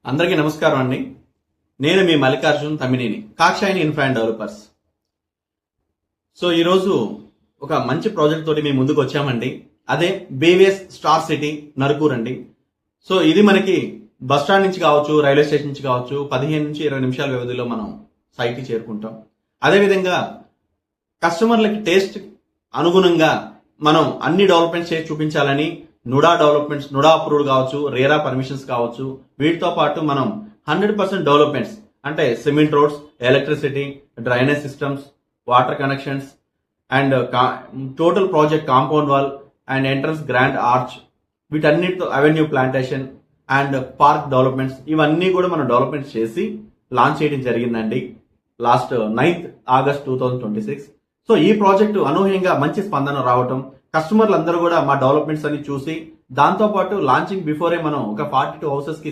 అందరికీ నమస్కారం అండి. నేను మీ మల్లికార్జున్ తమ్మినేని, కాక్షాయిని ఇన్ఫ్రా అండ్ డెవలపర్స్. సో ఈరోజు ఒక మంచి ప్రాజెక్ట్ తోటి మేము ముందుకు వచ్చామండి. అదే బీవీఎస్ స్టార్ సిటీ నరుకూర్ అండి. సో ఇది మనకి బస్ స్టాండ్ నుంచి కావచ్చు, రైల్వే స్టేషన్ నుంచి కావచ్చు, 15 నుంచి 20 నిమిషాల వ్యవధిలో మనం సైట్ కి చేరుకుంటాం. అదేవిధంగా కస్టమర్లకి టేస్ట్ అనుగుణంగా మనం అన్ని డెవలప్మెంట్స్ చేసి చూపించాలని నుడా అప్రూవ్డ్ కావచ్చు, రేరా పర్మిషన్స్ కావచ్చు, వీటితో పాటు మనం 100% డెవలప్మెంట్స్ అంటే cement roads, electricity, drainage systems, water connections and total project compound wall and entrance grand arch, వీటన్నిటితో avenue plantation and park developments, ఇవన్నీ కూడా మనం డెవలప్మెంట్స్ చేసి లాంచ్ చేయడం జరిగిందండి లాస్ట్ 9th August 2026. సో ఈ ప్రాజెక్టు అనూహ్యంగా మంచి స్పందన రావటం, కస్టమర్లు అందరూ కూడా మా డెవలప్మెంట్స్ అన్ని చూసి దాంతో పాటు లాంచింగ్ బిఫోరే మనం ఒక 42 హౌసెస్ కి